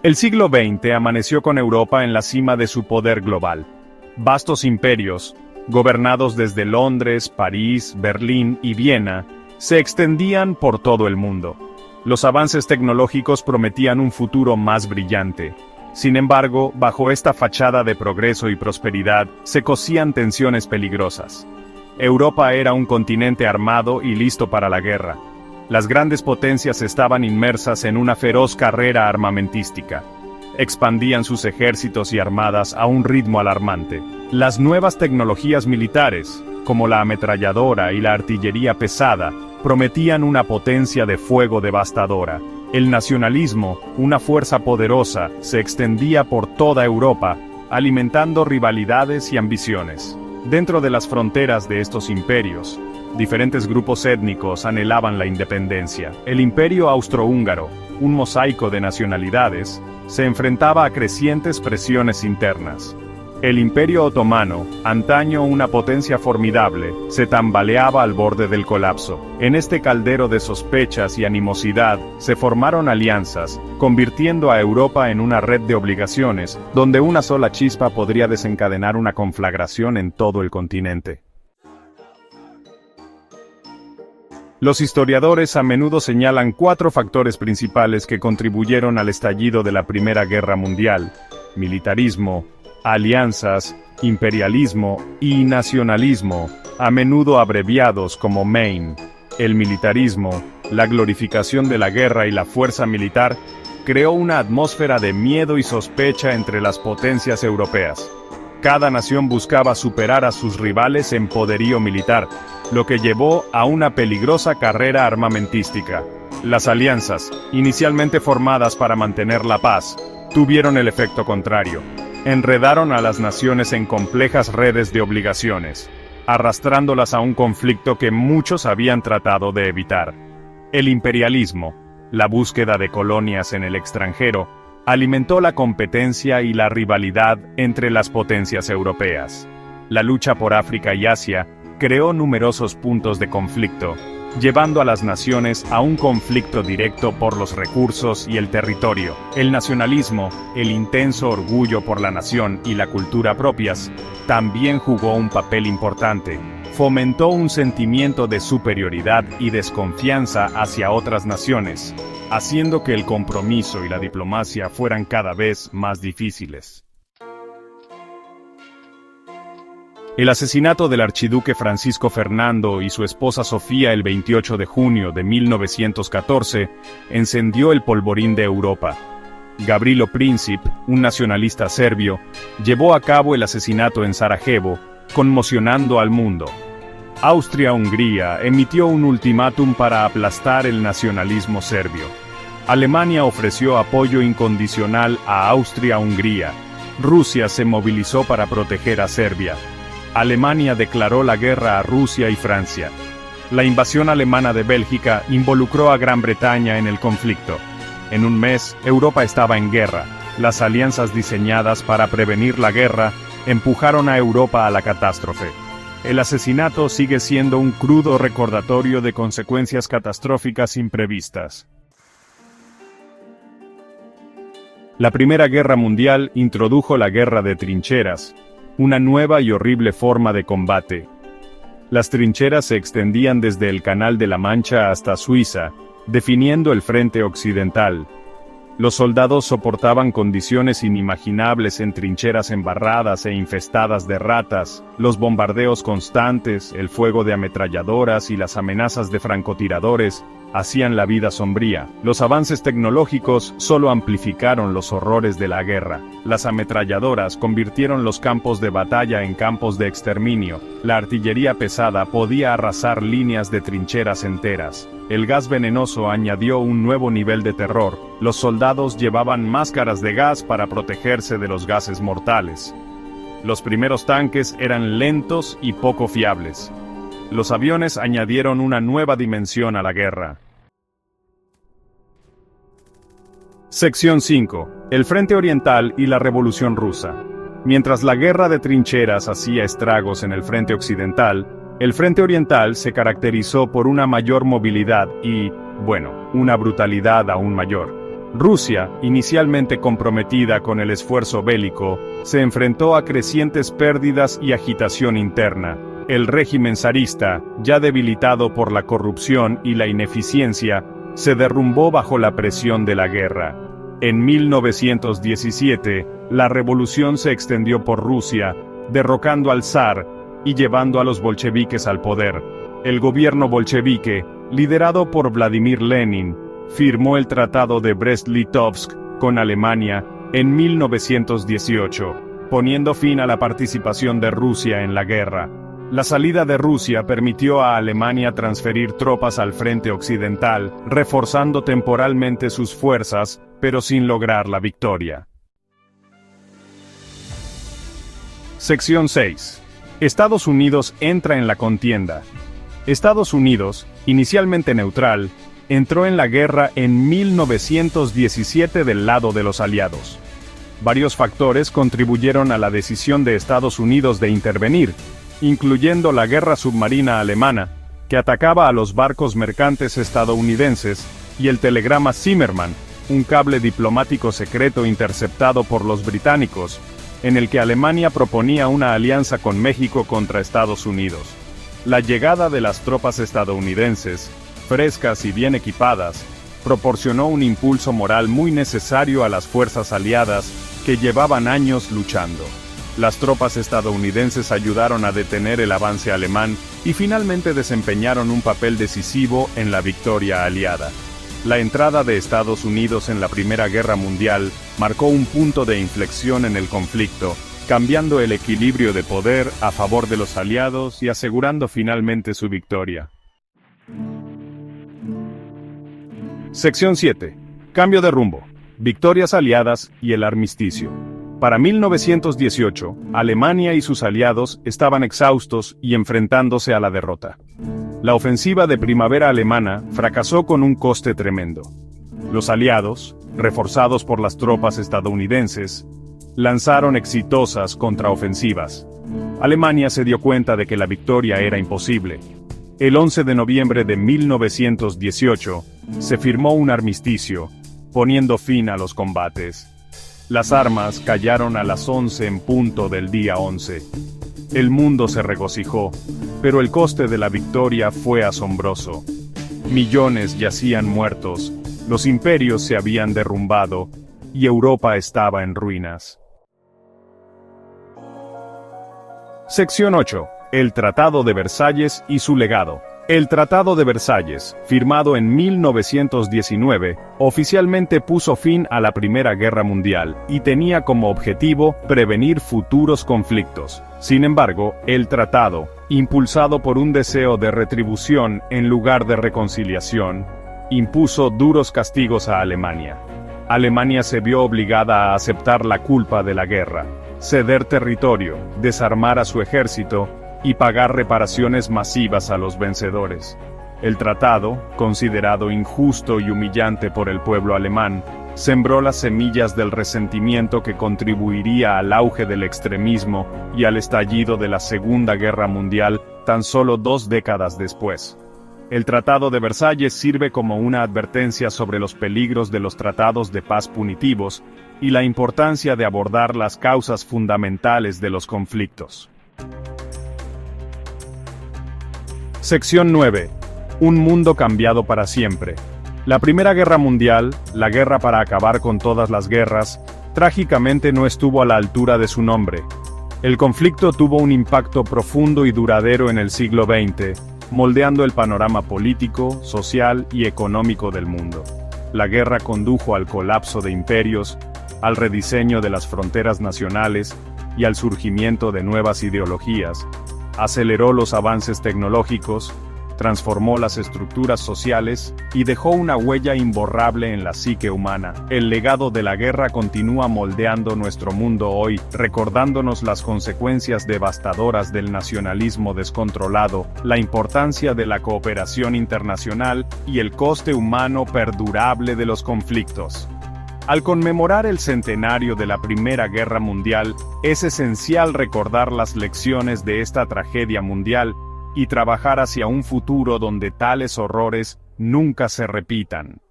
El siglo XX amaneció con Europa en la cima de su poder global. Vastos imperios, gobernados desde Londres, París, Berlín y Viena, se extendían por todo el mundo. Los avances tecnológicos prometían un futuro más brillante. Sin embargo, bajo esta fachada de progreso y prosperidad, se cosían tensiones peligrosas. Europa era un continente armado y listo para la guerra. Las grandes potencias estaban inmersas en una feroz carrera armamentística. Expandían sus ejércitos y armadas a un ritmo alarmante. Las nuevas tecnologías militares, como la ametralladora y la artillería pesada, prometían una potencia de fuego devastadora. El nacionalismo, una fuerza poderosa, se extendía por toda Europa, alimentando rivalidades y ambiciones. Dentro de las fronteras de estos imperios, diferentes grupos étnicos anhelaban la independencia. El Imperio Austrohúngaro, un mosaico de nacionalidades, se enfrentaba a crecientes presiones internas. El Imperio Otomano, antaño una potencia formidable, se tambaleaba al borde del colapso. En este caldero de sospechas y animosidad, se formaron alianzas, convirtiendo a Europa en una red de obligaciones, donde una sola chispa podría desencadenar una conflagración en todo el continente. Los historiadores a menudo señalan 4 factores principales que contribuyeron al estallido de la Primera Guerra Mundial: militarismo, alianzas, imperialismo y nacionalismo, a menudo abreviados como MAME. El militarismo, la glorificación de la guerra y la fuerza militar, creó una atmósfera de miedo y sospecha entre las potencias europeas. Cada nación buscaba superar a sus rivales en poderío militar, lo que llevó a una peligrosa carrera armamentística. Las alianzas, inicialmente formadas para mantener la paz, tuvieron el efecto contrario. Enredaron a las naciones en complejas redes de obligaciones, arrastrándolas a un conflicto que muchos habían tratado de evitar. El imperialismo, la búsqueda de colonias en el extranjero, alimentó la competencia y la rivalidad entre las potencias europeas. La lucha por África y Asia creó numerosos puntos de conflicto, llevando a las naciones a un conflicto directo por los recursos y el territorio. El nacionalismo, el intenso orgullo por la nación y la cultura propias, también jugó un papel importante. Fomentó un sentimiento de superioridad y desconfianza hacia otras naciones, haciendo que el compromiso y la diplomacia fueran cada vez más difíciles. El asesinato del archiduque Francisco Fernando y su esposa Sofía el 28 de junio de 1914 encendió el polvorín de Europa. Gavrilo Princip, un nacionalista serbio, llevó a cabo el asesinato en Sarajevo, conmocionando al mundo. Austria-Hungría emitió un ultimátum para aplastar el nacionalismo serbio. Alemania ofreció apoyo incondicional a Austria-Hungría. Rusia se movilizó para proteger a Serbia. Alemania declaró la guerra a Rusia y Francia. La invasión alemana de Bélgica involucró a Gran Bretaña en el conflicto. En un mes, Europa estaba en guerra. Las alianzas diseñadas para prevenir la guerra empujaron a Europa a la catástrofe. El asesinato sigue siendo un crudo recordatorio de consecuencias catastróficas imprevistas. La Primera Guerra Mundial introdujo la guerra de trincheras, una nueva y horrible forma de combate. Las trincheras se extendían desde el Canal de la Mancha hasta Suiza, definiendo el frente occidental. Los soldados soportaban condiciones inimaginables en trincheras embarradas e infestadas de ratas, los bombardeos constantes, el fuego de ametralladoras y las amenazas de francotiradores hacían la vida sombría. Los avances tecnológicos solo amplificaron los horrores de la guerra. Las ametralladoras convirtieron los campos de batalla en campos de exterminio. La artillería pesada podía arrasar líneas de trincheras enteras. El gas venenoso añadió un nuevo nivel de terror. Los soldados llevaban máscaras de gas para protegerse de los gases mortales. Los primeros tanques eran lentos y poco fiables. Los aviones añadieron una nueva dimensión a la guerra. Sección 5. El Frente Oriental y la Revolución Rusa. Mientras la guerra de trincheras hacía estragos en el Frente Occidental, el Frente Oriental se caracterizó por una mayor movilidad y, una brutalidad aún mayor. Rusia, inicialmente comprometida con el esfuerzo bélico, se enfrentó a crecientes pérdidas y agitación interna. El régimen zarista, ya debilitado por la corrupción y la ineficiencia, se derrumbó bajo la presión de la guerra. En 1917, la revolución se extendió por Rusia, derrocando al zar y llevando a los bolcheviques al poder. El gobierno bolchevique, liderado por Vladimir Lenin, firmó el Tratado de Brest-Litovsk con Alemania en 1918, poniendo fin a la participación de Rusia en la guerra. La salida de Rusia permitió a Alemania transferir tropas al frente occidental, reforzando temporalmente sus fuerzas, pero sin lograr la victoria. Sección 6. Estados Unidos entra en la contienda. Estados Unidos, inicialmente neutral, entró en la guerra en 1917 del lado de los aliados. Varios factores contribuyeron a la decisión de Estados Unidos de intervenir, incluyendo la guerra submarina alemana, que atacaba a los barcos mercantes estadounidenses, y el telegrama Zimmermann, un cable diplomático secreto interceptado por los británicos, en el que Alemania proponía una alianza con México contra Estados Unidos. La llegada de las tropas estadounidenses, frescas y bien equipadas, proporcionó un impulso moral muy necesario a las fuerzas aliadas que llevaban años luchando. Las tropas estadounidenses ayudaron a detener el avance alemán y finalmente desempeñaron un papel decisivo en la victoria aliada. La entrada de Estados Unidos en la Primera Guerra Mundial marcó un punto de inflexión en el conflicto, cambiando el equilibrio de poder a favor de los aliados y asegurando finalmente su victoria. Sección 7. Cambio de rumbo. Victorias aliadas y el armisticio. Para 1918, Alemania y sus aliados estaban exhaustos y enfrentándose a la derrota. La ofensiva de primavera alemana fracasó con un coste tremendo. Los aliados, reforzados por las tropas estadounidenses, lanzaron exitosas contraofensivas. Alemania se dio cuenta de que la victoria era imposible. El 11 de noviembre de 1918, se firmó un armisticio, poniendo fin a los combates. Las armas callaron a las 11 en punto del día 11. El mundo se regocijó, pero el coste de la victoria fue asombroso. Millones yacían muertos, los imperios se habían derrumbado, y Europa estaba en ruinas. Sección 8. El Tratado de Versalles y su legado. El Tratado de Versalles, firmado en 1919, oficialmente puso fin a la Primera Guerra Mundial y tenía como objetivo prevenir futuros conflictos. Sin embargo, el tratado, impulsado por un deseo de retribución en lugar de reconciliación, impuso duros castigos a Alemania. Alemania se vio obligada a aceptar la culpa de la guerra, ceder territorio, desarmar a su ejército y pagar reparaciones masivas a los vencedores. El tratado, considerado injusto y humillante por el pueblo alemán, sembró las semillas del resentimiento que contribuiría al auge del extremismo y al estallido de la Segunda Guerra Mundial tan solo 2 décadas después. El Tratado de Versalles sirve como una advertencia sobre los peligros de los tratados de paz punitivos y la importancia de abordar las causas fundamentales de los conflictos. Sección 9. Un mundo cambiado para siempre. La Primera Guerra Mundial, la guerra para acabar con todas las guerras, trágicamente no estuvo a la altura de su nombre. El conflicto tuvo un impacto profundo y duradero en el siglo XX, moldeando el panorama político, social y económico del mundo. La guerra condujo al colapso de imperios, al rediseño de las fronteras nacionales y al surgimiento de nuevas ideologías. Aceleró los avances tecnológicos, transformó las estructuras sociales y dejó una huella imborrable en la psique humana. El legado de la guerra continúa moldeando nuestro mundo hoy, recordándonos las consecuencias devastadoras del nacionalismo descontrolado, la importancia de la cooperación internacional y el coste humano perdurable de los conflictos. Al conmemorar el centenario de la Primera Guerra Mundial, es esencial recordar las lecciones de esta tragedia mundial y trabajar hacia un futuro donde tales horrores nunca se repitan.